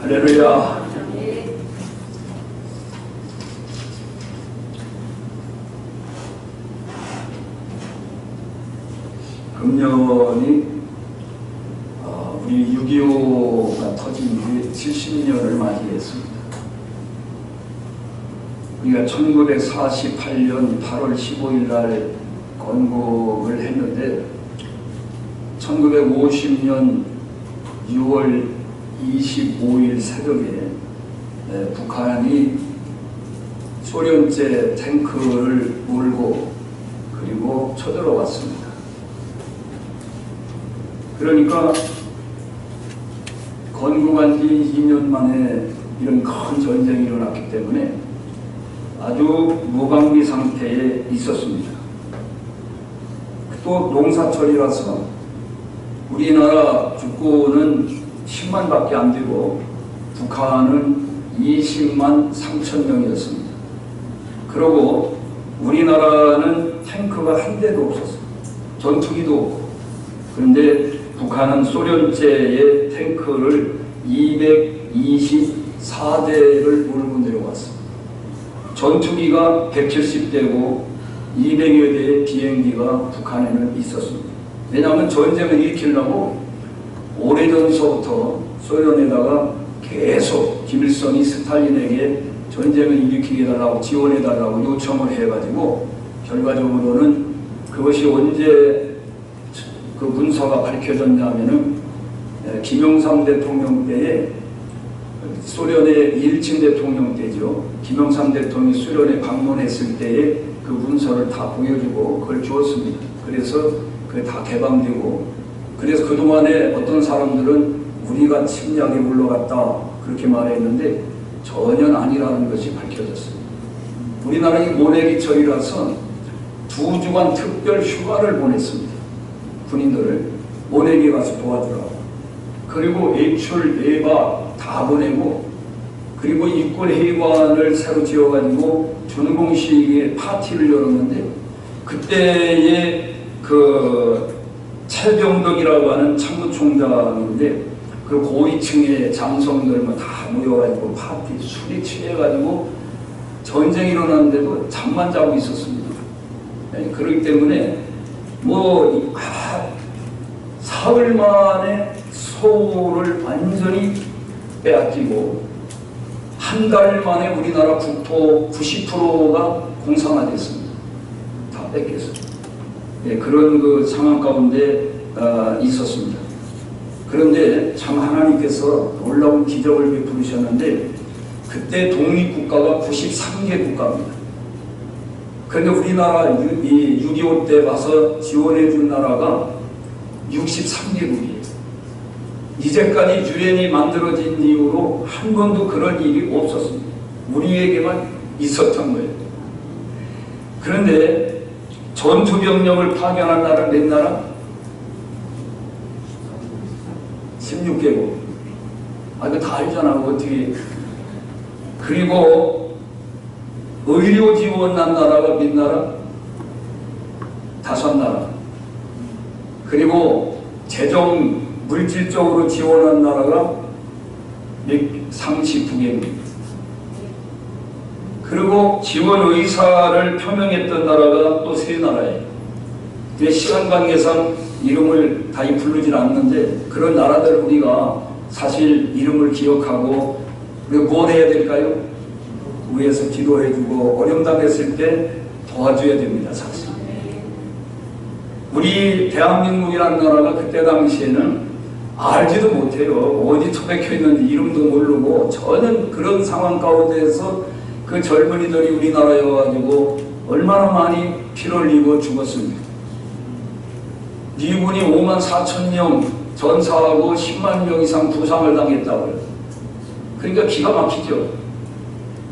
할렐루야. 금년이 우리 6.25가 터진 뒤에 70년을 맞이했습니다. 우리가 1948년 8월 15일 날 건국을 했는데 1950년 6월 25일 새벽에 북한이 소련제 탱크를 몰고 그리고 쳐들어왔습니다. 그러니까 건국한 지 2년 만에 이런 큰 전쟁이 일어났기 때문에 아주 무방비 상태에 있었습니다. 또 농사철이라서 우리나라 국군은 10만 밖에 안 되고 북한은 20만 3천 명이었습니다. 그리고 우리나라는 탱크가 한 대도 없었어요. 전투기도 없고. 그런데 북한은 소련제의 탱크를 224대를 몰고 내려왔습니다. 전투기가 170대고 200여 대의 비행기가 북한에는 있었습니다. 왜냐하면 전쟁을 일으키려고 오래전서부터 소련에다가 계속 김일성이 스탈린에게 전쟁을 일으키게 해달라고 지원해달라고 요청을 해가지고 결과적으로는 그것이 언제 그 문서가 밝혀졌냐면은 김영삼 대통령 때에 소련의 일친 대통령 때죠. 김영삼 대통령이 소련에 방문했을 때에 그 문서를 다 보여주고 그걸 주었습니다. 그래서 그게 다 개방되고 그래서 그동안에 어떤 사람들은 우리가 침략에 물러갔다 그렇게 말했는데 전혀 아니라는 것이 밝혀졌습니다. 우리나라의 모내기철이라서 2주간 특별 휴가를 보냈습니다. 군인들을 모내기 가서 도와주라고. 그리고 외출, 외박 다 보내고 그리고 육군회의관을 새로 지어가지고 준공식에 파티를 열었는데 그때의 그 찰병덕이라고 하는 참모총장인데 그 고위층의 장성들 뭐 다 모여가지고 파티 술이 취해가지고 전쟁이 일어났는데도 잠만 자고 있었습니다. 그렇기 때문에 뭐 사흘 만에 서울을 완전히 빼앗기고 한 달 만에 우리나라 국토 90%가 공산화됐습니다. 다 뺏겼어요. 그런 그 상황 가운데 있었습니다. 그런데 참 하나님께서 놀라운 기적을 베푸셨는데 그때 독립국가가 93개 국가입니다. 그런데 우리나라 6.25 때 와서 지원해 준 나라가 63개국이에요. 이제까지 유엔이 만들어진 이후로 한 번도 그런 일이 없었습니다. 우리에게만 있었던 거예요. 그런데 전투병력을 파견한 나라는 몇 나라? 16개국. 이거 다 알잖아. 어떻게. 그리고 의료 지원한 나라가 몇 나라? 5나라. 그리고 재정 물질적으로 지원한 나라가 139개입니다. 그리고 지원 의사를 표명했던 나라가 또 3나라예요. 시간 관계상 이름을 다 부르질 않는데 그런 나라들 우리가 사실 이름을 기억하고 우리가 뭘 해야 될까요? 위에서 기도해주고 어려움당했을 때 도와줘야 됩니다. 사실 우리 대한민국이라는 나라가 그때 당시에는 알지도 못해요. 어디 처박혀 있는지 이름도 모르고 전혀 그런 상황 가운데서 그 젊은이들이 우리나라에 와가지고 얼마나 많이 피를 흘리고 죽었습니까? 미군이 5만 4천 명 전사하고 10만 명 이상 부상을 당했다고요. 그러니까 기가 막히죠.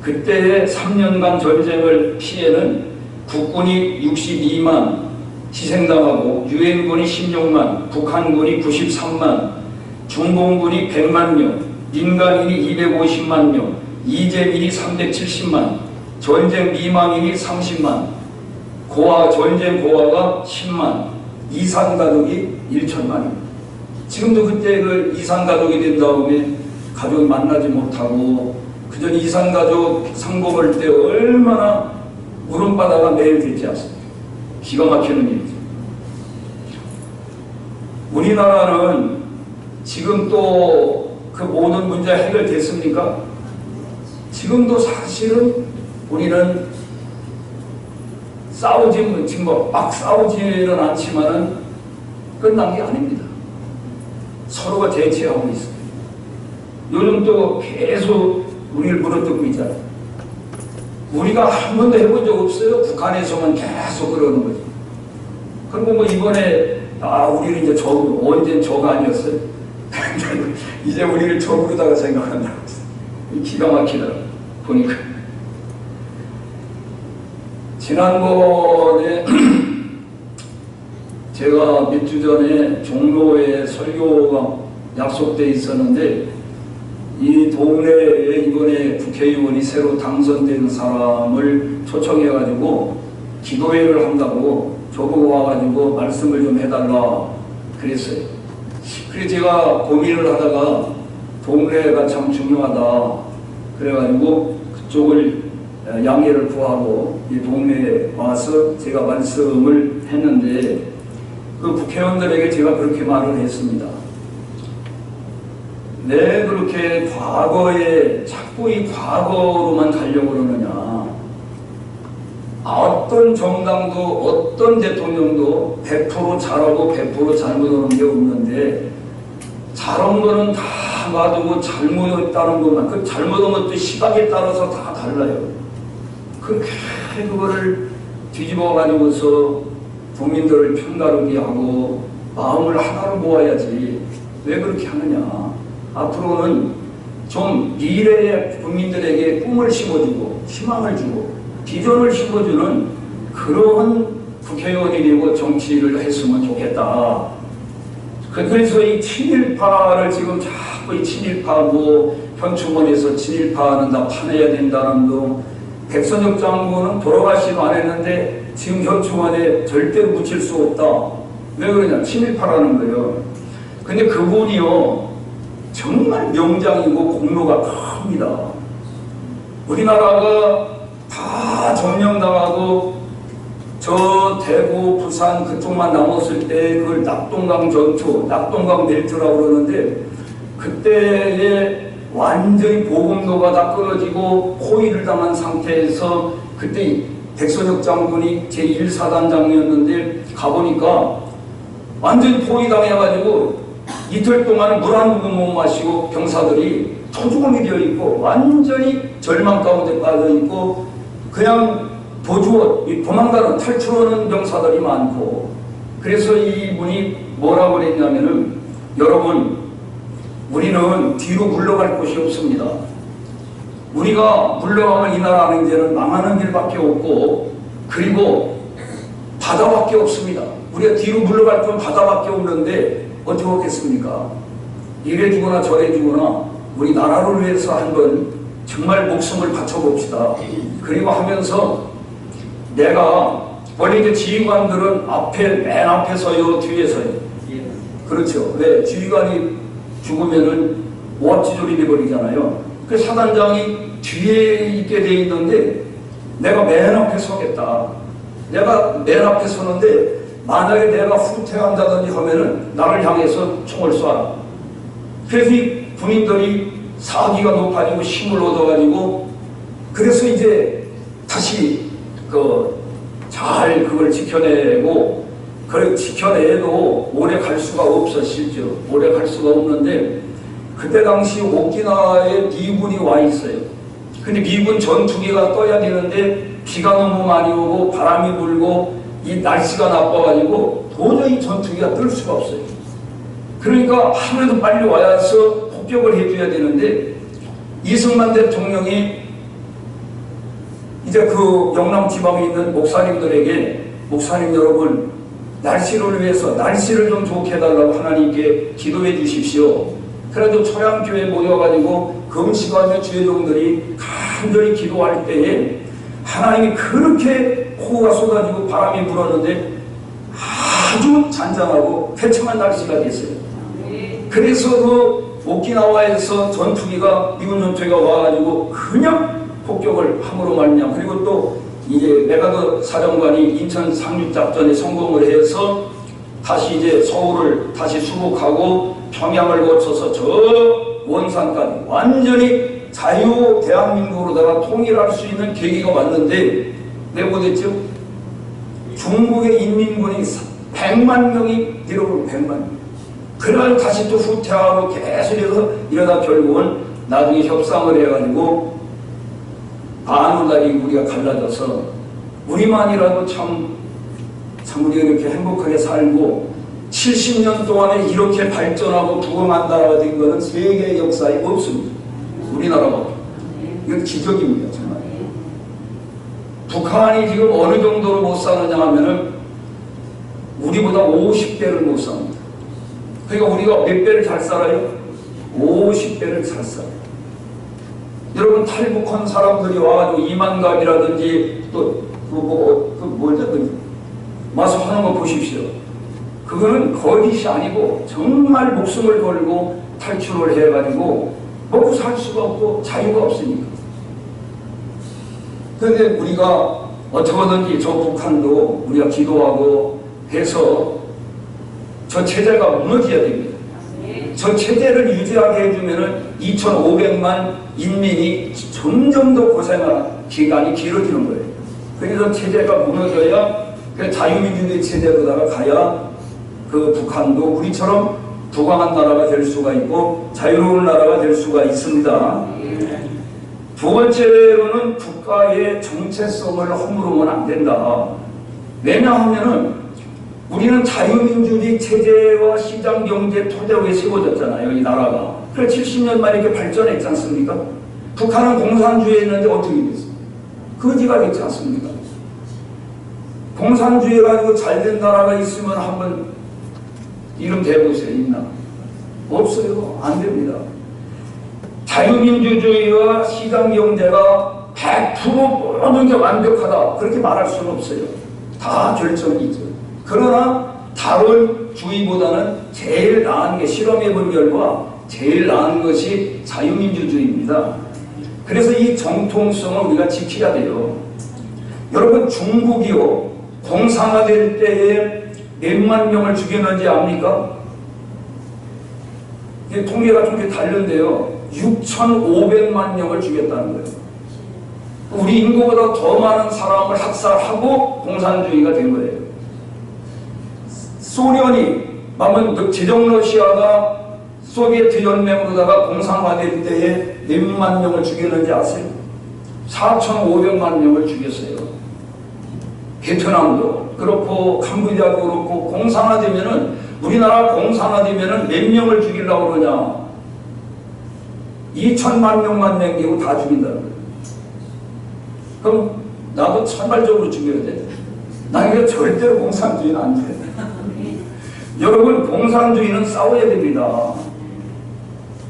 그때의 3년간 전쟁을 피해는 국군이 62만 희생당하고 유엔군이 16만, 북한군이 93만, 중공군이 100만 명, 민간인이 250만 명, 이재민이 370만, 전쟁 미망인이 30만, 전쟁 고아가 10만, 이산가족이 1천만입니다. 지금도 그때 그 이산가족이 된 다음에 가족이 만나지 못하고 그전 이산가족 상 먹을 때 얼마나 울음바다가 매일 되지 않습니까? 기가 막히는 일이죠. 우리나라는 지금 또 그 모든 문제 해결됐습니까? 지금도 사실은 우리는 지금 막 싸우지는 않지만은 끝난 게 아닙니다. 서로가 대치하고 있어요. 요즘 또 계속 우리를 물어뜯고 있잖아요. 우리가 한 번도 해본 적 없어요. 북한에서만 계속 그러는 거죠. 그리고 뭐 이번에 우리는 이제 언젠 적 아니었어요? 이제 우리를 적으로다가 생각한다고 했어요. 기가 막히더라 보니까. 지난번에 제가 몇 주 전에 종로에 설교가 약속돼 있었는데 이 동네에 이번에 국회의원이 새로 당선된 사람을 초청해가지고 기도회를 한다고 저보고 와가지고 말씀을 좀 해달라 그랬어요. 그래서 제가 고민을 하다가 동네가 참 중요하다 그래가지고 그쪽을 양해를 구하고 이 동네에 와서 제가 말씀을 했는데 그 국회의원들에게 제가 그렇게 말을 했습니다. 왜 그렇게 과거에 자꾸 이 과거로만 가려고 그러느냐. 어떤 정당도 어떤 대통령도 100% 잘하고 100% 잘못하는 게 없는데 잘한 거는 다 놔두고 잘못했다는 것만 그 잘못한 것도 시각에 따라서 다 달라요. 그렇게 그거를 뒤집어 가지고서 국민들을 편가르게 하고 마음을 하나로 모아야지 왜 그렇게 하느냐. 앞으로는 좀 미래의 국민들에게 꿈을 심어주고 희망을 주고 비전을 심어주는 그런 국회의원이 되고 정치를 했으면 좋겠다. 그래서 이 친일파를 지금 자꾸 이 친일파 현충원에서 친일파는 다 파내야 된다는 거 백선엽 장군은 돌아가시도 안 했는데 지금 현충원에 절대로 묻힐 수 없다. 왜 그러냐? 친일파라는 거예요. 근데 그분이요 정말 명장이고 공로가 큽니다. 우리나라가 다 점령당하고 저 대구, 부산 그쪽만 남았을 때 그걸 낙동강 전투, 낙동강 멜트라고 그러는데 그때에 완전히 보급로가 다 끊어지고 포위를 당한 상태에서 그때 백선엽 장군이 제1사단장이었는데 가보니까 완전히 포위당해가지고 이틀 동안 물 한 모금 못 마시고 병사들이 토주공이 되어 있고 완전히 절망 가운데 빠져 있고 그냥 도망가는 탈출하는 병사들이 많고 그래서 이분이 뭐라고 그랬냐면은 여러분 우리는 뒤로 물러갈 곳이 없습니다. 우리가 물러가면 이 나라는 이제는 망하는 길밖에 없고 그리고 바다밖에 없습니다. 우리가 뒤로 물러갈 건 바다밖에 없는데 어떻게 하겠습니까? 이래 주거나 저래 주거나 우리 나라를 위해서 한번 정말 목숨을 바쳐봅시다. 그리고 하면서 내가 원래 이제 지휘관들은 맨 앞에 서요, 뒤에 서요. 그렇죠. 왜? 지휘관이 죽으면은 오합지졸이 돼버리잖아요. 그 사단장이 뒤에 있게 돼 있는데 내가 맨 앞에 서겠다. 내가 맨 앞에 서는데 만약에 내가 후퇴한다든지 하면은 나를 향해서 총을 쏴라. 그래서 이 군인들이 사기가 높아지고 힘을 얻어가지고 그래서 이제 다시 잘 그걸 지켜내고 그걸 지켜내도 오래 갈 수가 없어. 실제 오래 갈 수가 없는데 그때 당시 오키나와에 미군이 와 있어요. 근데 미군 전투기가 떠야 되는데 비가 너무 많이 오고 바람이 불고 이 날씨가 나빠가지고 도저히 전투기가 뜰 수가 없어요. 그러니까 하루에도 빨리 와서 폭격을 해줘야 되는데 이승만 대통령이 이제 그 영남 지방에 있는 목사님들에게 목사님 여러분 날씨를 위해서 날씨를 좀 좋게 해달라고 하나님께 기도해 주십시오. 그래도 초량교회에 모여가지고 금식하며 주의종들이 간절히 기도할 때에 하나님이 그렇게 호우가 쏟아지고 바람이 불었는데 아주 잔잔하고 회청한 날씨가 됐어요. 그래서 그 오키나와에서 전투기가 미군 전투기가 와가지고 그냥 폭격을 함으로 말미암아 그리고 또 이제 메가더 사령관이 인천 상륙작전에 성공을 해서 다시 이제 서울을 다시 수복하고 평양을 거쳐서 저 원산까지 완전히 자유 대한민국으로다가 통일할 수 있는 계기가 왔는데 내보냈죠. 중국의 인민군이 100만 명이 늘어오고 100만 명. 그날 다시 또 후퇴하고 계속해서 이러다 결국은 나중에 협상을 해가지고 바누날이 우리가 갈라져서 우리만이라도 참 우리가 이렇게 행복하게 살고 70년 동안에 이렇게 발전하고 부강한 나라가 된 것은 세계 역사에 없습니다. 우리나라가. 이건 기적입니다. 정말. 북한이 지금 어느 정도로 못 사느냐 하면은 우리보다 50배를 못 삽니다. 그러니까 우리가 몇 배를 잘 살아요? 50배를 잘 살아요. 여러분 탈북한 사람들이 와가지고 이만갑이라든지 또 뭐죠? 마서 하는 거 보십시오. 그거는 거짓이 아니고 정말 목숨을 걸고 탈출을 해가지고 먹고 살 수가 없고 자유가 없으니까. 그런데 우리가 어떻게든지 저 북한도 우리가 기도하고 해서 저 체제가 무너져야 됩니다. 저 체제를 유지하게 해주면은 2,500만 인민이 점점 더 고생할 기간이 길어지는 거예요. 그래서 체제가 무너져야 자유민주주의 체제로다가 가야 그 북한도 우리처럼 부강한 나라가 될 수가 있고 자유로운 나라가 될 수가 있습니다. 두 번째로는 국가의 정체성을 허물으면 안 된다. 왜냐하면은 우리는 자유민주주의 체제와 시장경제 토대로 세워졌잖아요. 이 나라가. 그래 70년 만에 이렇게 발전했지 않습니까? 북한은 공산주의에 있는데 어떻게 됐어요? 거지가 됐지 않습니까? 공산주의 가지고 잘된 나라가 있으면 한번 이름 대보세요. 있나? 없어요. 안 됩니다. 자유민주주의와 시장경제가 100% 모든 게 완벽하다. 그렇게 말할 수는 없어요. 다 결정이 있죠. 그러나 다원주의보다는 제일 나은 게 실험해본 결과 제일 나은 것이 자유민주주의입니다. 그래서 이 정통성을 우리가 지켜야 돼요. 여러분 중국이요. 공산화될 때에 몇만 명을 죽였는지 압니까? 이게 통계가 좀 이렇게 다른데요. 6,500만 명을 죽였다는 거예요. 우리 인구보다 더 많은 사람을 학살하고 공산주의가 된 거예요. 소련이 제정 러시아가 소비에트 연맹으로다가 공산화될 때에 몇만 명을 죽였는지 아세요? 4,500만 명을 죽였어요. 베트남도 그렇고 캄보디아도 그렇고 공산화되면은 우리나라 공산화되면은 몇 명을 죽이려고 그러냐? 2천만 명만 남기고 다 죽인다는 거예요. 그럼 나도 산발적으로 죽여야 돼. 난 이거 절대로 공산주의는 안 돼. 여러분 공산주의는 싸워야 됩니다.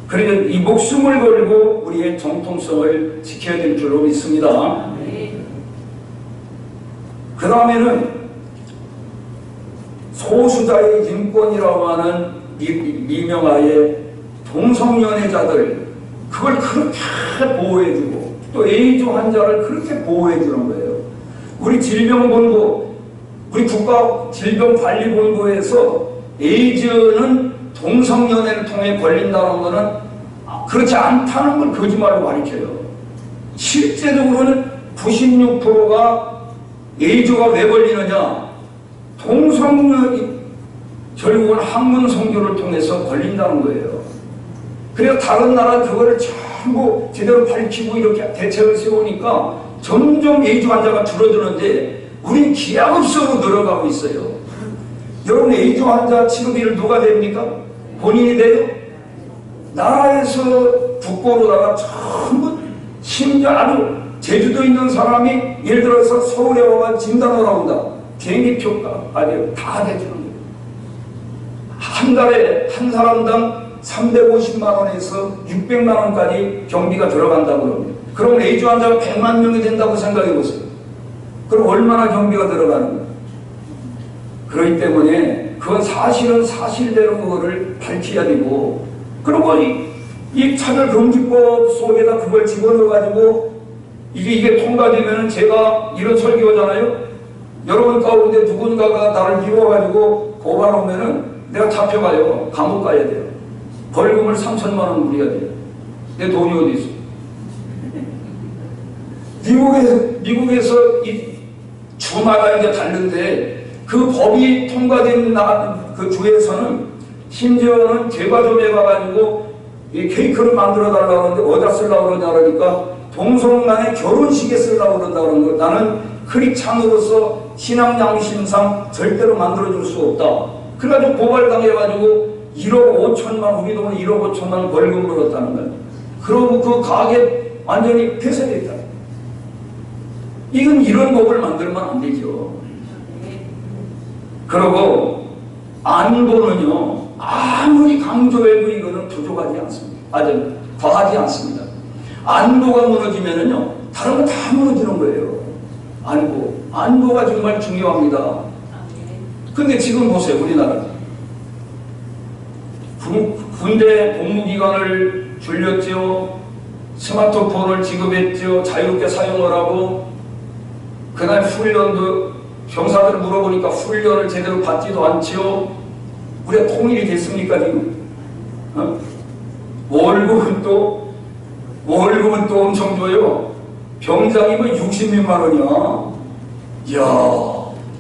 그래서 이 목숨을 걸고 우리의 정통성을 지켜야 될 줄로 믿습니다. 그 다음에는 소수자의 인권이라고 하는 미명하에 동성연애자들 그걸 그렇게 보호해주고 또 에이즈 환자를 그렇게 보호해주는 거예요. 우리 질병본부 우리 국가질병관리본부에서 에이즈는 동성연애를 통해 걸린다는 것은 그렇지 않다는 걸 거짓말로 가르쳐요. 실제적으로는 96%가 에이즈가 왜 걸리느냐? 동성연이 결국은 학문 성교를 통해서 걸린다는 거예요. 그래서 다른 나라 그거를 전부 제대로 밝히고 이렇게 대책을 세우니까 점점 에이즈 환자가 줄어드는데 우린 기하급수로 늘어가고 있어요. 여러분 에이즈 환자 치료비를 누가 됩니까? 본인이 돼요? 나라에서 국고로다가 전부 심지어 아주 제주도에 있는 사람이 예를 들어서 서울에 와가 진단을 한다. 비행기표가 아니에요. 다 대주는 거예요. 한 달에 한 사람당 350만 원에서 600만 원까지 경비가 들어간다고 그럽니다. 그럼 에이즈 환자가 100만 명이 된다고 생각해 보세요. 그럼 얼마나 경비가 들어가는 거예요? 그렇기 때문에 그건 사실은 사실대로 그거를 밝혀야 되고 그리고 이 차별금지법 속에다 그걸 집어넣어가지고 이게 통과되면은 제가 이런 설교잖아요. 여러분 가운데 누군가가 나를 미워가지고 고발하면은 내가 잡혀가요. 감옥 가야 돼요. 벌금을 3천만 원 물어야 돼요. 내 돈이 어디 있어? 미국에서 이 주마다 이제 다른데 그 법이 통과된 그 주에서는 심지어는 제가 좀 해가지고 이 케이크를 만들어 달라고 하는데 어디다 쓰려고 그러냐 그러니까 동성간의 결혼식에 쓰려고 그런다고 그러는 거예요. 나는 크리스찬으로서 신앙 양심상 절대로 만들어줄 수 없다. 그래가지고 고발당해가지고 1억 5천만, 우리 돈은 1억 5천만 벌금 물었다는 거예요. 그러고 그 가게 완전히 폐쇄됐다. 이건 이런 법을 만들면 안 되죠. 그리고 안보는요, 아무리 강조해도 이거는 부족하지 않습니다. 아주 더하지 않습니다. 안보가 무너지면은요, 다른 거 다 무너지는 거예요. 안보가 정말 중요합니다. 근데 지금 보세요, 우리나라. 군대 복무기간을 줄였죠. 스마트폰을 지급했죠. 자유롭게 사용을 하고, 그날 훈련도, 병사들 물어보니까 훈련을 제대로 받지도 않죠. 우리가 통일이 됐습니까, 지금? 월급은 또 엄청 줘요. 병장이면 60몇만 원이야. 이야,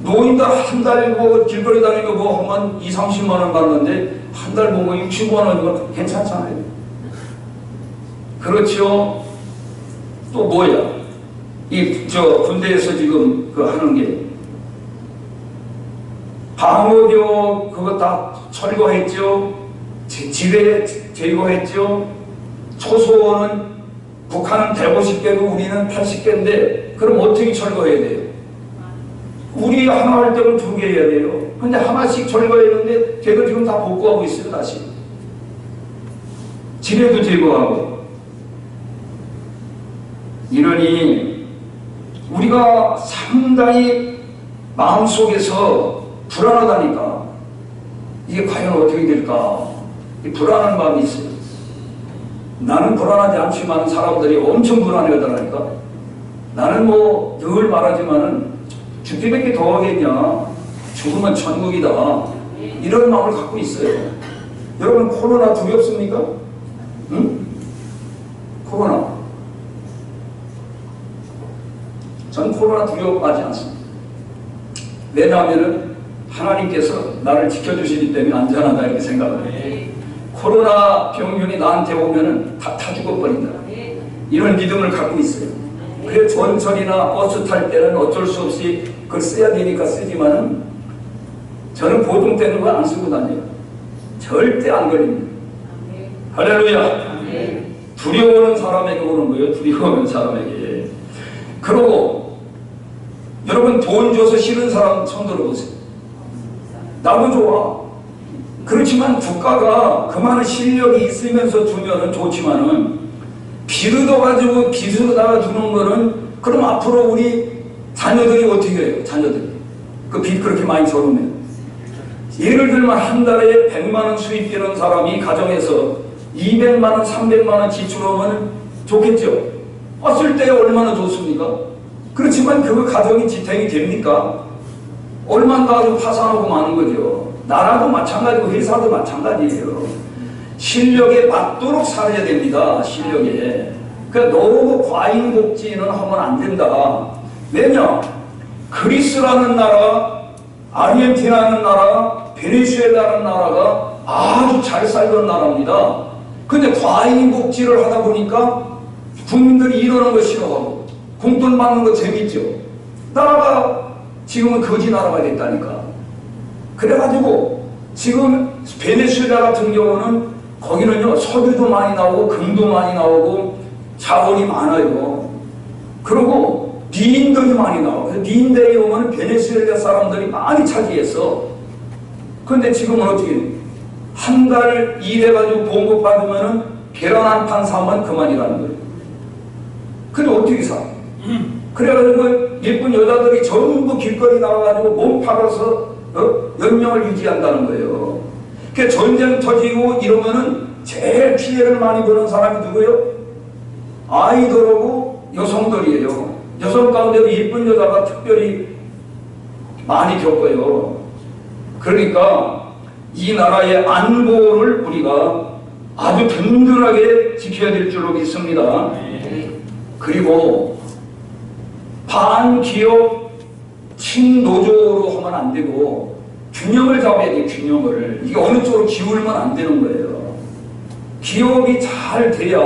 노인들 한 달 뭐 길거리 다니고 뭐 하면 2, 30만 원 받는데 한 달 보고 60만 원이면 괜찮잖아요. 그렇죠? 또 뭐야? 군대에서 지금 하는 게 방어교 그거 다 철거했죠. 지뢰 제거했죠. 초소는 북한은 150개고 우리는 80개인데 그럼 어떻게 철거해야 돼요? 우리 하나 할 때는 2개 해야 돼요. 근데 하나씩 철거했는데 걔들 지금 다 복구하고 있어요. 다시 지뢰도 제거하고. 이러니 우리가 상당히 마음속에서 불안하다니까. 이게 과연 어떻게 될까? 불안한 마음이 있어요. 나는 불안하지 않지만 사람들이 엄청 불안해하더라니까. 나는 뭐 늘 말하지만은 죽기밖에 더 하겠냐. 죽으면 천국이다. 이런 마음을 갖고 있어요. 여러분 코로나 두렵습니까? 응? 코로나. 전 코로나 두려워하지 않습니다. 왜냐하면 하나님께서 나를 지켜주시기 때문에 안전하다 이렇게 생각을 해요. 코로나 병균이 나한테 오면은 다 죽어버린다. 이런 믿음을 갖고 있어요. 그래서 전철이나 버스 탈 때는 어쩔 수 없이 그걸 써야 되니까 쓰지만은 저는 보통 때는 그걸 안 쓰고 다녀요. 절대 안 걸립니다. 할렐루야. 두려워하는 사람에게 오는 거예요. 두려워하는 사람에게. 그러고 여러분 돈 줘서 싫은 사람 손 들어보세요. 나도 좋아. 그렇지만 국가가 그만한 실력이 있으면서 주면은 좋지만은 빚을 얻어가지고 빚으로다가 주는 거는 그럼 앞으로 우리 자녀들이 어떻게 해요? 자녀들이 그 빚 그렇게 많이 져오면 예를 들면 한 달에 100만 원 수입 되는 사람이 가정에서 200만 원, 300만 원 지출하면 좋겠죠? 쓸 때 얼마나 좋습니까? 그렇지만 그 가정이 지탱이 됩니까? 얼마나 가지고 파산하고 마는 거죠. 나라도 마찬가지고 회사도 마찬가지예요. 실력에 맞도록 살아야 됩니다. 실력에. 그러니까 너무 과잉복지는 하면 안 된다. 왜냐? 그리스라는 나라, 아르헨티나라는 나라, 베네수엘라라는 나라가 아주 잘 살던 나라입니다. 근데 과잉복지를 하다 보니까 국민들이 이러는 거 싫어하고 공돈 받는 거 재밌죠. 나라가 지금은 거지 나라가 됐다니까. 그래가지고 지금 베네수엘라 같은 경우는 거기는요 석유도 많이 나오고 금도 많이 나오고 자원이 많아요. 그리고 미인들이 많이 나와요. 미인들이 오면 베네수엘라 사람들이 많이 차지했어. 그런데 지금은 어떻게 한 달 일해가지고 봉급 받으면은 계란 한 판 사면 그만이라는 거예요. 근데 어떻게 사? 그래가지고 예쁜 여자들이 전부 길거리 나와가지고 몸 팔아서 연명을 유지한다는 거예요. 그 전쟁 터지고 이러면은 제일 피해를 많이 보는 사람이 누구예요? 아이들하고 여성들이에요. 여성 가운데도 예쁜 여자가 특별히 많이 겪어요. 그러니까 이 나라의 안보를 우리가 아주 든든하게 지켜야 될 줄로 믿습니다. 그리고 반기업 친노조로 하면 안 되고 균형을 잡아야 돼요. 균형을. 이게 어느 쪽으로 기울면 안 되는 거예요. 기업이 잘 돼야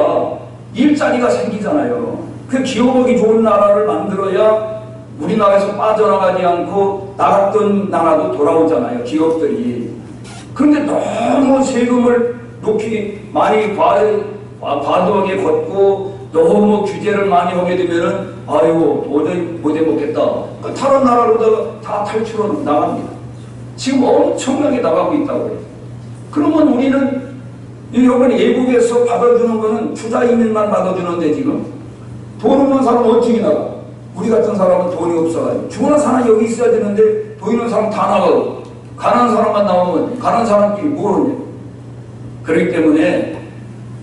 일자리가 생기잖아요. 그 기업이 좋은 나라를 만들어야 우리나라에서 빠져나가지 않고 나갔던 나라도 돌아오잖아요. 기업들이. 그런데 너무 세금을 높이 많이 과도하게 걷고 너무 규제를 많이 하게 되면은 아이고 도저히 못 해먹겠다. 그 다른 나라로 다 탈출로 나갑니다. 지금 엄청나게 나가고 있다고 해요. 그러면 우리는 여러분 외국에서 받아주는 거는 투자 이민만 받아주는데 지금 돈 없는 사람은 어떻게 나가? 우리 같은 사람은 돈이 없어가지고 죽은 사람이 여기 있어야 되는데 돈 있는 사람 다 나가고 가난한 사람만 나오면 가난한 사람끼리 뭘 하냐. 그렇기 때문에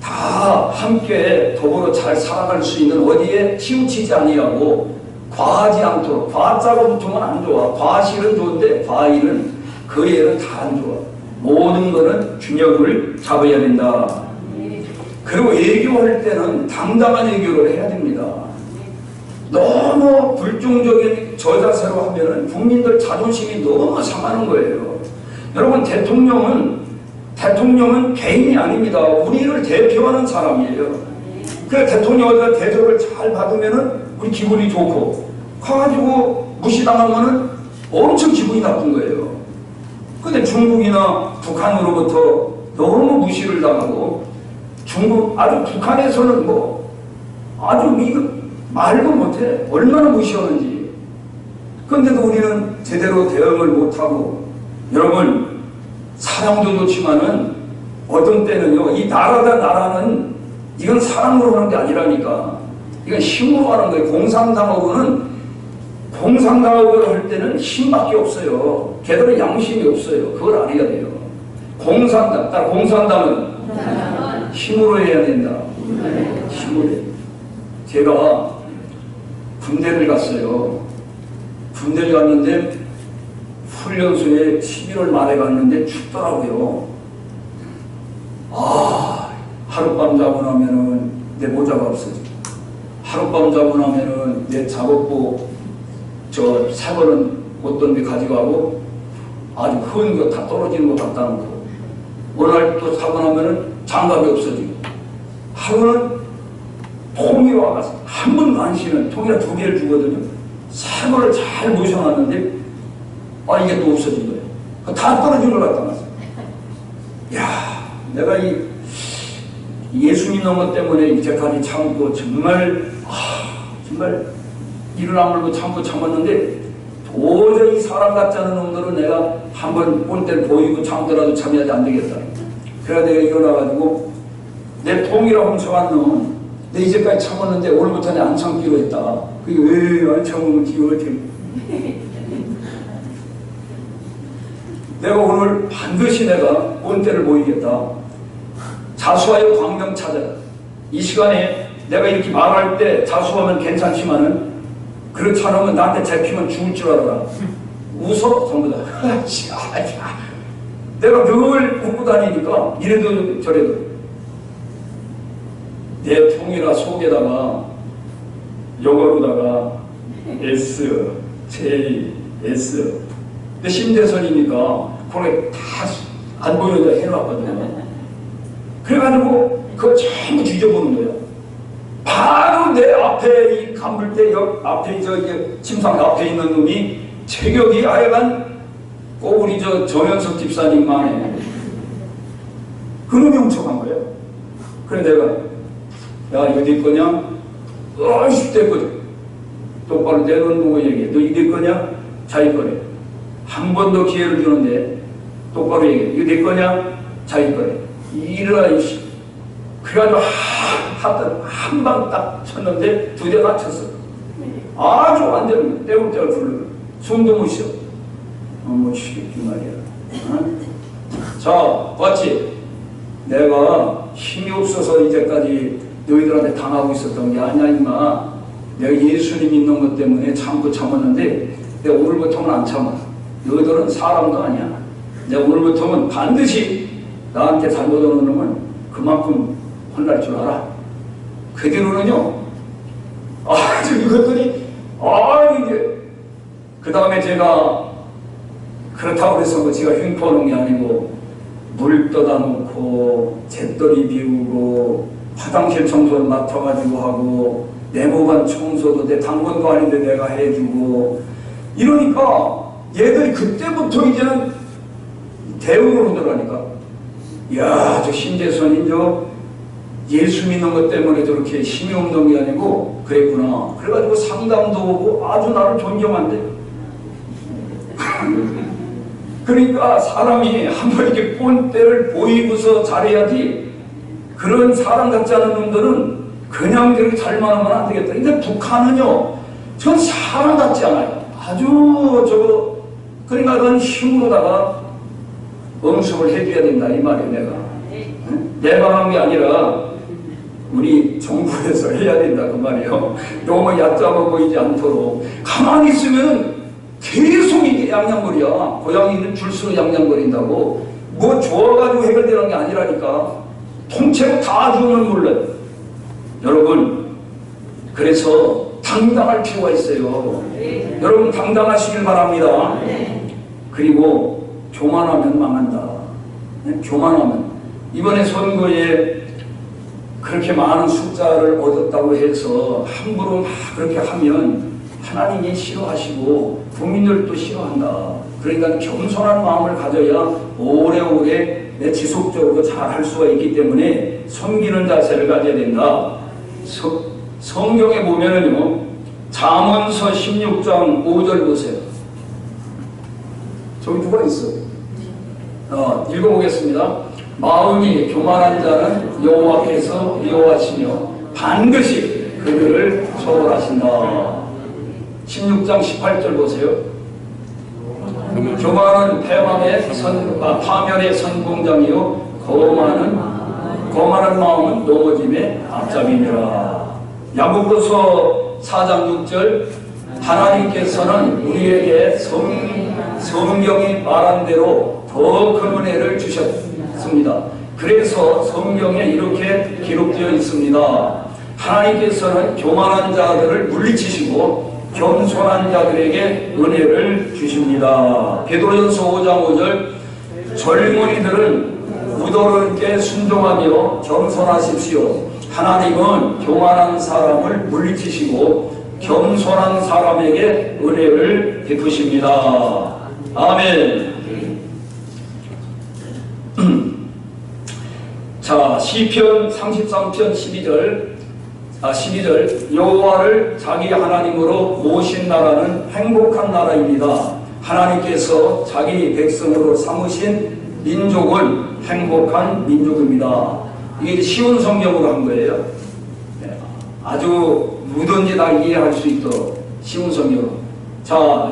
다 함께 더불어 잘 살아갈 수 있는 어디에 치우치지 아니하고 과하지 않도록 과자가 붙으면 안 좋아. 과실은 좋은데 과일은 그 애는 다 안 좋아. 모든 거는 균형을 잡아야 된다. 그리고 외교할 때는 당당한 외교를 해야 됩니다. 너무 불중적인 저자세로 하면은 국민들 자존심이 너무 상하는 거예요. 여러분 대통령은 개인이 아닙니다. 우리를 대표하는 사람이에요. 그 대통령한테 대접을 잘 받으면은 우리 기분이 좋고 가가지고 무시당하면은 엄청 기분이 나쁜 거예요. 근데 중국이나 북한으로부터 너무 무시를 당하고 중국 아주 북한에서는 뭐 아주 이거 말도 못해. 얼마나 무시하는지. 그런데도 우리는 제대로 대응을 못하고 여러분 사랑도 좋지만은 어떤 때는요 이 나라는 이건 사랑으로 하는 게 아니라니까 이건 힘으로 하는 거예요. 공상당하고 할 때는 힘밖에 없어요. 걔들은 양심이 없어요. 그걸 알아야 돼요. 공산당은 힘으로 해야 된다. 힘으로 해야. 제가 군대를 갔어요. 군대를 갔는데 훈련소에 11월 말에 갔는데 춥더라고요. 하룻밤 자고 나면은 내 모자가 없어져. 하룻밤 자고 나면은 내 작업복 저 사거는 옷던비 가져가고 아주 흔 거 다 떨어지는 거 갖다 놓고 어느 날 또 사고 나면은 장갑이 없어지고 하루는 통이 와가지고 한 번도 안 쉬는 통이나 2개를 주거든요. 사거를 잘 모셔놨는데 이게 또 없어진 거예요. 다 떨어진 걸 갖다 놨어요. 야, 내가 이 예수님 놈 때문에 이제까지 참고 정말 이를 아물고 참았는데 도저히 사람 같지 않은 놈들은 내가 한번 본 때를 보이고 참더라도 참여하지 안 되겠다. 그래야 내가 일어나가지고 내 통이라 훔쳐간 놈 내 이제까지 참았는데 오늘부터는 안 참기로 했다. 그게 왜 안 참으면 기어지? 내가 오늘 반드시 내가 본 때를 보이겠다. 자수하여 광명 찾아라. 이 시간에 내가 이렇게 말할 때 자수하면 괜찮지만은 그렇지 않으면 나한테 잡히면 죽을 줄 알아라. 웃어 전부 다. 내가 늘 웃고 다니니까 이래도 저래도 내 통이라 속에다가 영어로다가 S, J, S 근데 심대선이니까 그걸 다 안 보여도 해놨거든요. 그래가지고 그거 전부 뒤져보는 거예요. 바로 내 앞에 이 간불대 옆 앞에 침상 앞에 있는 놈이 체격이 하여간 꼭 우리 정현석 집사님만 해. 그 놈이 훔쳐간 거예요. 그래 내가 야 이거 네 거냐? 어이씨 내 거지. 똑바로 내놓는 얘기해. 너 이거 네 거냐? 자기 거래. 한 번 더 기회를 주는데 똑바로 얘기해. 이거 내 거냐? 자기 거래. 이리라 이씨. 그래가지고 한 방 딱 쳤는데 2대 맞췄어. 아주 완전 떼굴떼굴 굴러. 숨도 못 쉬어. 못 쉬겠지 말이야. 자, 봤지? 내가 힘이 없어서 이제까지 너희들한테 당하고 있었던 게 아니야 임마. 내가 예수님 믿는 것 때문에 참고 참았는데 내가 오늘부터는 안 참아. 너희들은 사람도 아니야. 내가 오늘부터는 반드시 나한테 잘못하는 놈은 그만큼 혼날 줄 알아. 그 뒤로는요, 이것들이, 이게, 그 다음에 제가, 그렇다고 해서 뭐 제가 횡포하는 게 아니고, 물 떠다 놓고, 잿더리 비우고, 화장실 청소 맡아가지고 하고, 네모반 청소도 내 당번도 아닌데 내가 해주고, 이러니까 얘들이 그때부터 이제는 대응을 하더라니까. 야, 저 신재선이 예수 믿는 것 때문에 저렇게 힘이 없는 게 아니고 그랬구나. 그래가지고 상담도 오고 아주 나를 존경한대. 그러니까 사람이 한번 이렇게 꼰대를 보이고서 잘해야지, 그런 사람 같지 않은 놈들은 그냥 저렇게 잘만 하면 안 되겠다. 근데 북한은요, 전 사람 같지 않아요. 아주 그러니까 그건 힘으로다가 응습을 해줘야 된다 이 말이에요. 내가 한 게 아니라 우리 정부에서 해야 된다 그 말이에요. 너무 얕잡아 보이지 않도록. 가만히 있으면 계속 이게 양양거리야. 고양이는 줄수록 양양거린다고. 뭐 좋아가지고 해결되는 게 아니라니까. 통째로 다 주면 몰라요. 여러분, 그래서 당당할 필요가 있어요. 여러분 당당하시길 바랍니다. 그리고 교만하면 망한다. 교만하면, 이번에 선거에 그렇게 많은 숫자를 얻었다고 해서 함부로 막 그렇게 하면 하나님이 싫어하시고 국민들도 싫어한다. 그러니까 겸손한 마음을 가져야 오래오래 지속적으로 잘 할 수가 있기 때문에 섬기는 자세를 가져야 된다. 성경에 보면은요, 잠언서 16장 5절 보세요. 저기 누가 있어? 읽어보겠습니다. 마음이 교만한 자는 여호와께서 미워하시며 반드시 그들을 처벌하신다. 16장 18절 보세요. 교만은 파멸의 선공장이요 거만한 마음은 넘어짐의 앞잡이니라. 야고보서 4장 6절, 하나님께서는 우리에게 성경이 말한 대로 더 큰 은혜를 주셨습니다. 그래서 성경에 이렇게 기록되어 있습니다. 하나님께서는 교만한 자들을 물리치시고 겸손한 자들에게 은혜를 주십니다. 베드로전서 5장 5절, 젊은이들은 무더럽게 순종하며 겸손하십시오. 하나님은 교만한 사람을 물리치시고 겸손한 사람에게 은혜를 베푸십니다. 아멘. 자, 시편 33편 12절, 여호와를 자기 하나님으로 모신 나라는 행복한 나라입니다. 하나님께서 자기 백성으로 삼으신 민족은 행복한 민족입니다. 이게 쉬운 성경으로 한 거예요. 아주 누구든지 다 이해할 수 있도록 쉬운 성경으로. 자,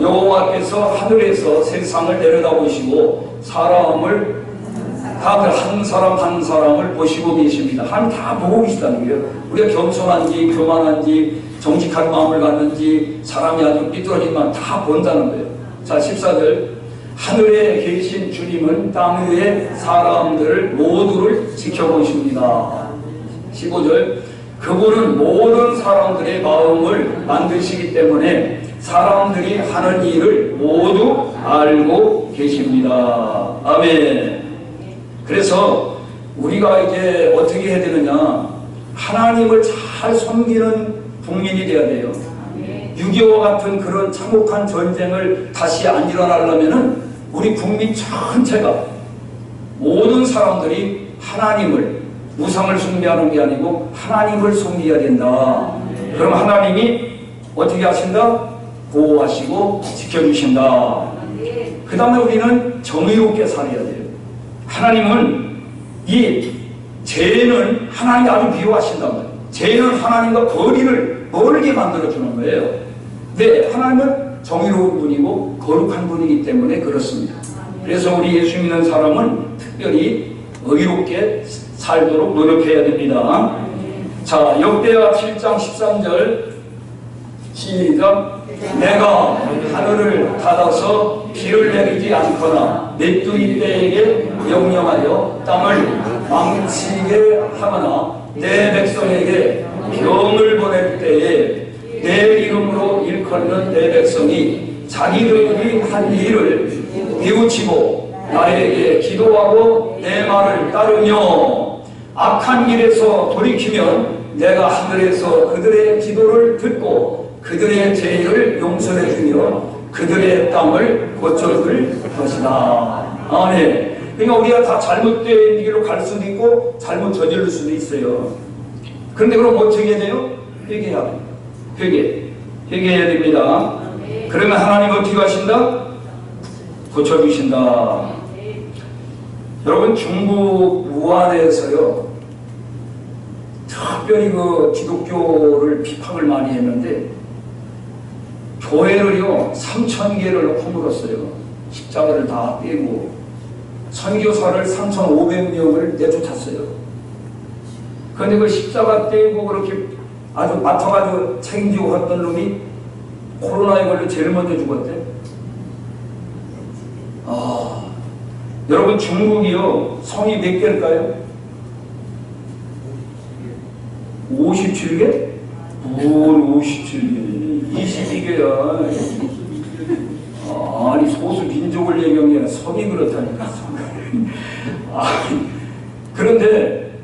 여호와께서 하늘에서 세상을 내려다보시고 사람을 다들 한 사람 한 사람을 보시고 계십니다. 하나님 다 보고 계시다는 거예요. 우리가 겸손한지 교만한지 정직한 마음을 갖는지 사람이 아주 삐뚤어진만 다 본다는 거예요. 자, 14절, 하늘에 계신 주님은 땅 위의 사람들을 모두를 지켜보십니다. 15절, 그분은 모든 사람들의 마음을 만드시기 때문에 사람들이 하는 일을 모두 알고 계십니다. 아멘. 그래서 우리가 이제 어떻게 해야 되느냐, 하나님을 잘 섬기는 국민이 돼야 돼요. 6.25와 같은 그런 참혹한 전쟁을 다시 안 일어나려면은 우리 국민 전체가, 모든 사람들이 하나님을, 우상을 숭배하는 게 아니고 하나님을 섬겨야 된다. 그럼 하나님이 어떻게 하신다? 보호하시고 지켜주신다. 그 다음에 우리는 정의롭게 살아야 돼요. 하나님은 이 죄는 하나님이 아주 미워하신단 말이에요. 죄는 하나님과 거리를 멀게 만들어주는 거예요. 근데 하나님은 정의로운 분이고 거룩한 분이기 때문에 그렇습니다. 그래서 우리 예수 믿는 사람은 특별히 의롭게 살도록 노력해야 됩니다. 자, 역대하 7장 13절 시작. 내가 하늘을 닫아서 비를 내리지 않거나 메뚜기 떼에게 명령하여 땅을 망치게 하거나 내 백성에게 병을 보낼 때에 내 이름으로 일컫는 내 백성이 자기들이 한 일을 뉘우치고 나에게 기도하고 내 말을 따르며 악한 길에서 돌이키면 내가 하늘에서 그들의 기도를 듣고 그들의 죄를 용서해 주며 그들의 땅을 고쳐줄 것이다. 아멘. 그러니까 우리가 다 잘못된 길로 갈 수도 있고 잘못 저지를 수도 있어요. 그런데 그럼 어떻게 해야 돼요? 회개해야 돼요. 회개해야 됩니다. 그러면 하나님 어떻게 하신다? 고쳐주신다. 여러분, 중국 우한에서요 특별히 그 기독교를 비판을 많이 했는데 교회를요 3,000개를 허물었어요. 십자가를 다 떼고 선교사를 3,500명을 내쫓았어요. 그런데 그 십자가 떼고 그렇게 아주 맡아가지고 책임지고 했던 놈이 코로나에 걸려 제일 먼저 죽었대. 여러분, 중국이요 성이 몇 개일까요? 57개? 뭘 57개? 22개야. 아니, 소수 민족을 얘기하면 성이 그렇다니까. 그런데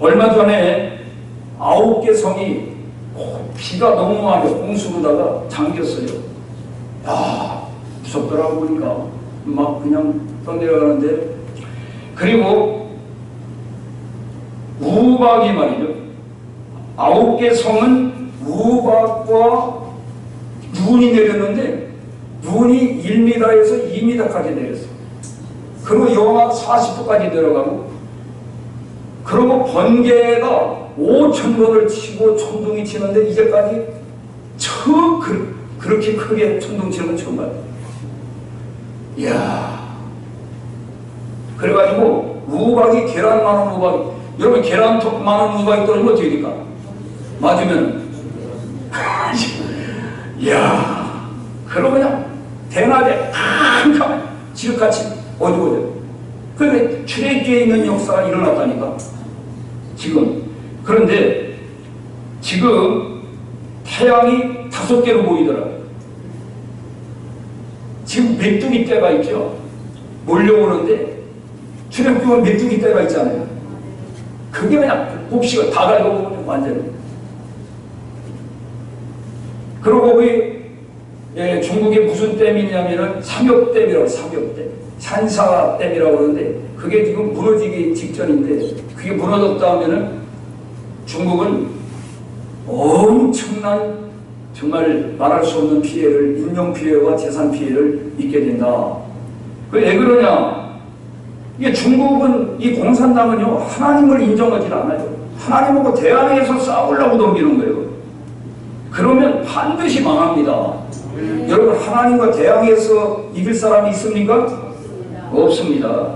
얼마 전에 9개 성이 비가 너무 많이 홍수로다가 잠겼어요. 야, 무섭더라고 보니까 막 그냥 떠내려가는데. 그리고 우박이 말이죠. 9개 성은 우박과 눈이 내렸는데 눈이 1m에서 2m까지 내렸어요. 그리고 영하 40도까지 내려가고, 그리고 번개가 5,000번을 치고 천둥이 치는데 이제까지 처음 그렇게 크게 천둥 치는 건 처음 봐요. 이야. 그래가지고 우박이 계란 많은 우박이, 여러분 계란 많은 우박이 떨어지면 어떻게 됩니까? 맞으면 이야. 그러고 그냥 대낮에 캄캄 지극같이 어두워져요. 그런데 출애굽기에 있는 역사가 일어났다니까 지금. 그런데 지금 태양이 5개로 보이더라고요. 지금 메뚜기 떼가 있죠. 몰려오는데 출애굽기는 메뚜기 떼가 있잖아요. 그게 그냥 곱씹어 다 가지고 완전히. 그리고 거기 중국에 무슨 댐이냐면은 삼엽댐이라고, 삼엽댐, 산사댐이라고 그러는데 그게 지금 무너지기 직전인데, 그게 무너졌다 하면은 중국은 엄청난, 정말 말할 수 없는 피해를, 인명 피해와 재산 피해를 입게 된다. 왜 그러냐? 이게 중국은, 이 공산당은요 하나님을 인정하지 않아요. 하나님하고 대항해서 싸우려고 덤비는 거예요. 그러면 반드시 망합니다. 여러분, 하나님과 대항해서 이길 사람이 있습니까? 없습니다.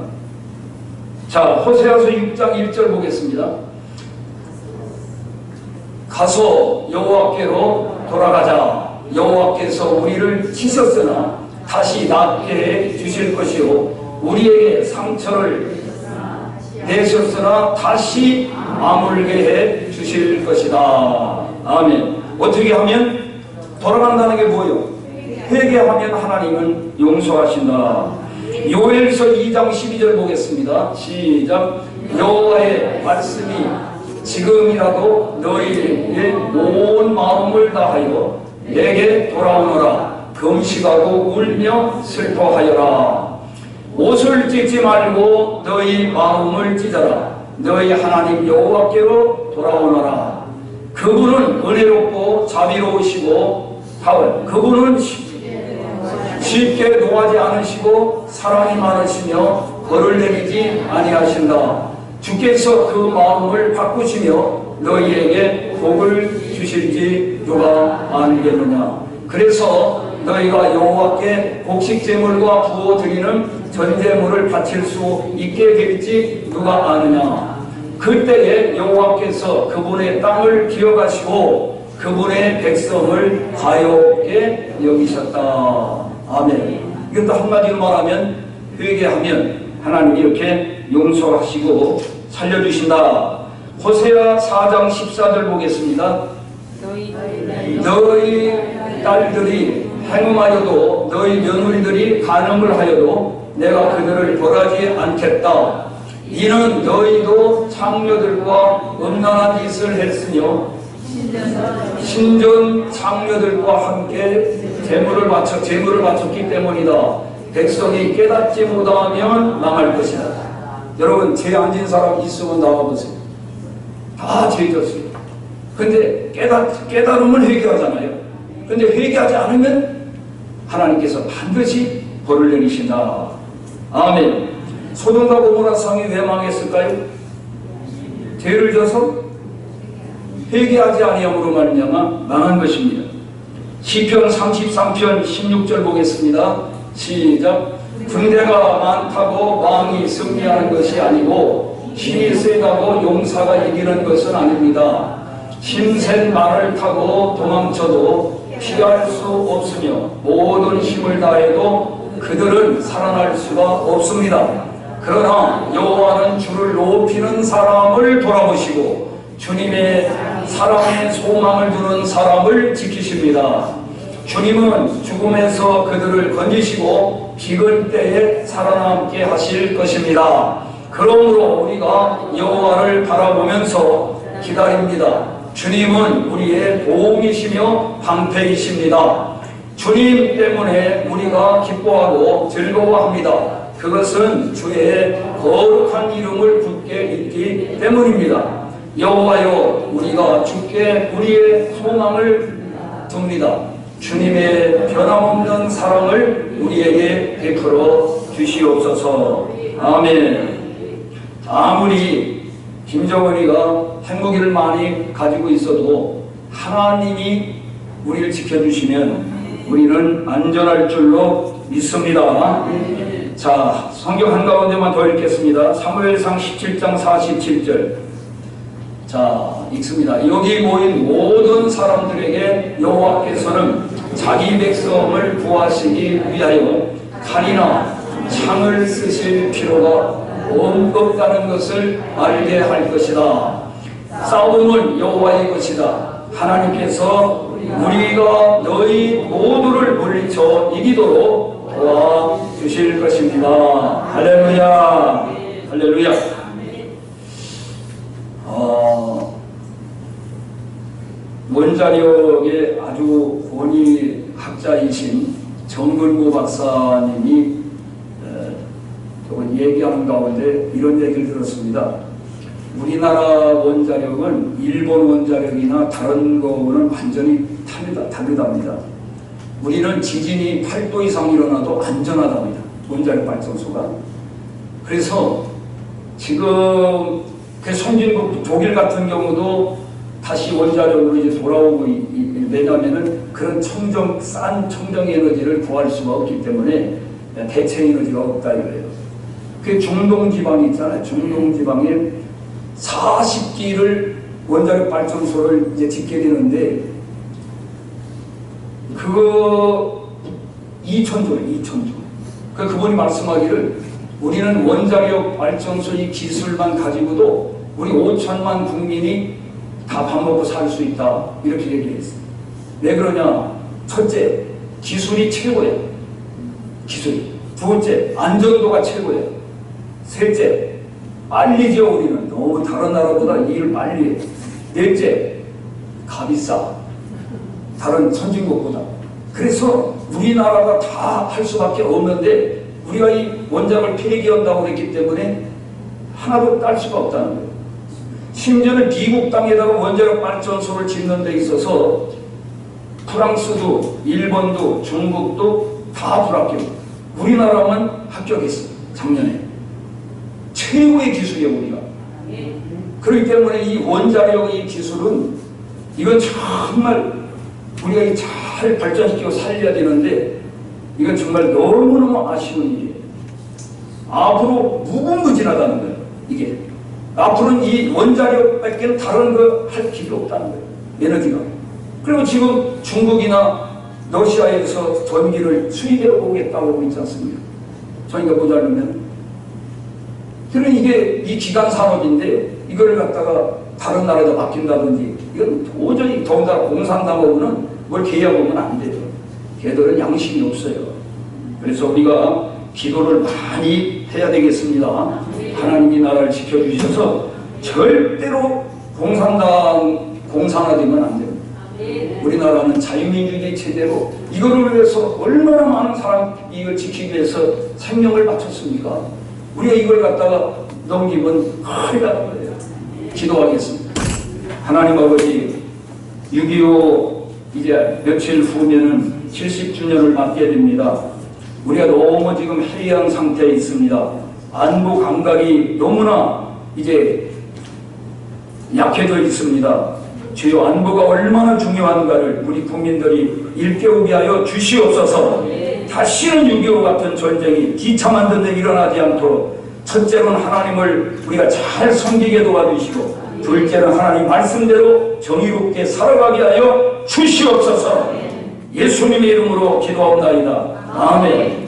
자, 호세아서 6장 1절 보겠습니다. 가서 여호와께로 돌아가자. 여호와께서 우리를 치셨으나 다시 낫게 해 주실 것이요 우리에게 상처를 내셨으나 다시 아물게 해 주실 것이다. 아멘. 어떻게 하면 돌아간다는 게 뭐예요? 회개하면 하나님은 용서하신다. 요엘서 2장 12절 보겠습니다. 시작. 여호와의 말씀이 지금이라도 너희의 온 마음을 다하여 내게 돌아오너라. 금식하고 울며 슬퍼하여라. 옷을 찢지 말고 너희 마음을 찢어라. 너희 하나님 여호와께로 돌아오너라. 그분은 은혜롭고 자비로우시고 그분은 쉽게 노하지 않으시고 사랑이 많으시며 벌을 내리지 아니하신다. 주께서 그 마음을 바꾸시며 너희에게 복을 주실지 누가 알겠느냐. 그래서 너희가 여호와께 곡식 제물과 부어 드리는 전제물을 바칠 수 있게 될지 누가 아느냐. 그때에 여호와께서 그분의 땅을 기억하시고 그분의 백성을 가엾게 여기셨다. 아멘. 이것도 한마디로 말하면 회개하면 하나님이 이렇게 용서하시고 살려주신다. 호세아 4장 14절 보겠습니다. 너희 딸들이 행음하여도 너희 며느리들이 간음을 하여도 내가 그들을 벌하지 않겠다. 이는 너희도 장녀들과 음란한 짓을 했으며 신전 장녀들과 함께 제물을 바쳤기 때문이다. 백성이 깨닫지 못하면 망할 것이다. 여러분, 죄 안 진 사람 있으면 나와보세요. 다 죄 졌어요. 근데 깨달으면 회개하잖아요. 근데 회개하지 않으면 하나님께서 반드시 벌을 내리신다. 아멘. 소돔과 고모라 성이 왜 망했을까요? 죄를 져서 회개하지 아니함으로 말미암아 망한 것입니다. 시편 33편 16절 보겠습니다. 시작. 군대가 많다고 왕이 승리하는 것이 아니고 힘이 세다고 용사가 이기는 것은 아닙니다. 힘센 말을 타고 도망쳐도 피할 수 없으며 모든 힘을 다해도 그들은 살아날 수가 없습니다. 그러나 여호와는 주를 높이는 사람을 돌아보시고 주님의 사랑의 소망을 두는 사람을 지키십니다. 주님은 죽음에서 그들을 건지시고 비글 때에 살아남게 하실 것입니다. 그러므로 우리가 여호와를 바라보면서 기다립니다. 주님은 우리의 도움이시며 방패이십니다. 주님 때문에 우리가 기뻐하고 즐거워합니다. 그것은 주의 거룩한 이름을 굳게 잊기 때문입니다. 여호와여, 우리가 주께 우리의 소망을 둡니다. 주님의 변함없는 사랑을 우리에게 베풀어 주시옵소서. 아멘. 아무리 김정은이가 핵무기를 많이 가지고 있어도 하나님이 우리를 지켜주시면 우리는 안전할 줄로 믿습니다. 자, 성경 한가운데만 더 읽겠습니다. 사무엘상 17장 47절. 자, 읽습니다. 여기 모인 모든 사람들에게 여호와께서는 자기 백성을 구하시기 위하여 칼이나 창을 쓰실 필요가 없다는 것을 알게 할 것이다. 싸움은 여호와의 것이다. 하나님께서 우리가 너희 모두를 물리쳐 이기도록 도와주실 것입니다. 할렐루야. 할렐루야. 원자력의 아주 권위학자이신 정근구 박사님이 얘기하는 가운데 이런 얘기를 들었습니다. 우리나라 원자력은 일본 원자력이나 다른 거는 완전히 다르답니다. 우리는 지진이 8도 이상 일어나도 안전하답니다. 원자력 발전소가. 그래서 지금 그 선진국 독일 같은 경우도 다시 원자력으로 이제 돌아오고 왜냐하면은 그런 싼 청정 에너지를 구할 수가 없기 때문에 대체 에너지가 없다 이거예요. 그 중동 지방이 있잖아요. 중동 지방에 40기를 원자력 발전소를 이제 짓게 되는데 그거 2,000조예요. 2,000조. 그분이 말씀하기를 우리는 원자력 발전소의 기술만 가지고도 우리 5천만 국민이 다 밥 먹고 살 수 있다. 이렇게 얘기했어요. 왜 그러냐? 첫째, 기술이 최고예요. 기술이. 두번째, 안전도가 최고예요. 셋째, 빨리죠. 우리는 너무 다른 나라보다 일을 빨리 해요. 넷째, 값이 싸. 다른 선진국보다. 그래서 우리나라가 다 할 수밖에 없는데 우리가 이 원자력을 폐기한다고 했기 때문에 하나도 딸 수가 없다는 거예요. 심지어는 미국 땅에다가 원자력 발전소를 짓는 데 있어서 프랑스도 일본도 중국도 다 불합격. 우리나라만 합격했어요. 작년에. 최고의 기술이에요. 우리가. 그렇기 때문에 이 원자력의 기술은 이건 정말 우리가 잘 발전시키고 살려야 되는데 이건 정말 너무너무 아쉬운 일이에요. 앞으로 무궁무진하다는 거예요. 이게 앞으로는 이 원자력밖에 다른 거 할 필요 없다는 거예요. 에너지가. 그리고 지금 중국이나 러시아에서 전기를 수입해 오겠다고 하고 있지 않습니까? 저희가 모자르면. 그러면 이게 이 기간 산업인데 이거를 갖다가 다른 나라에다 맡긴다든지 이건 도저히 더군다나 공산당하고는 뭘 계약하면 안 돼요. 걔들은 양심이 없어요. 그래서 우리가 기도를 많이 해야 되겠습니다. 하나님이 나라를 지켜주셔서 절대로 공산화되면 안 됩니다. 우리나라는 자유민주주의 체제로 이거를 위해서 얼마나 많은 사람이 이걸 지키기 위해서 생명을 바쳤습니까? 우리가 이걸 갖다가 넘기면 큰일 나는 거예요. 기도하겠습니다. 하나님 아버지, 6.25 이제 며칠 후면은 70주년을 맞게 됩니다. 우리가 너무 지금 해이한 상태에 있습니다. 안보 감각이 너무나 이제 약해져 있습니다. 주요 안보가 얼마나 중요한가를 우리 국민들이 일깨우게 하여 주시옵소서. 다시는 6.25 같은 전쟁이 기참한 전쟁이 일어나지 않도록 첫째로는 하나님을 우리가 잘 섬기게 도와주시고 둘째는 하나님 말씀대로 정의롭게 살아가게 하여 주시옵소서. 예수님의 이름으로 기도하옵나이다. 아멘.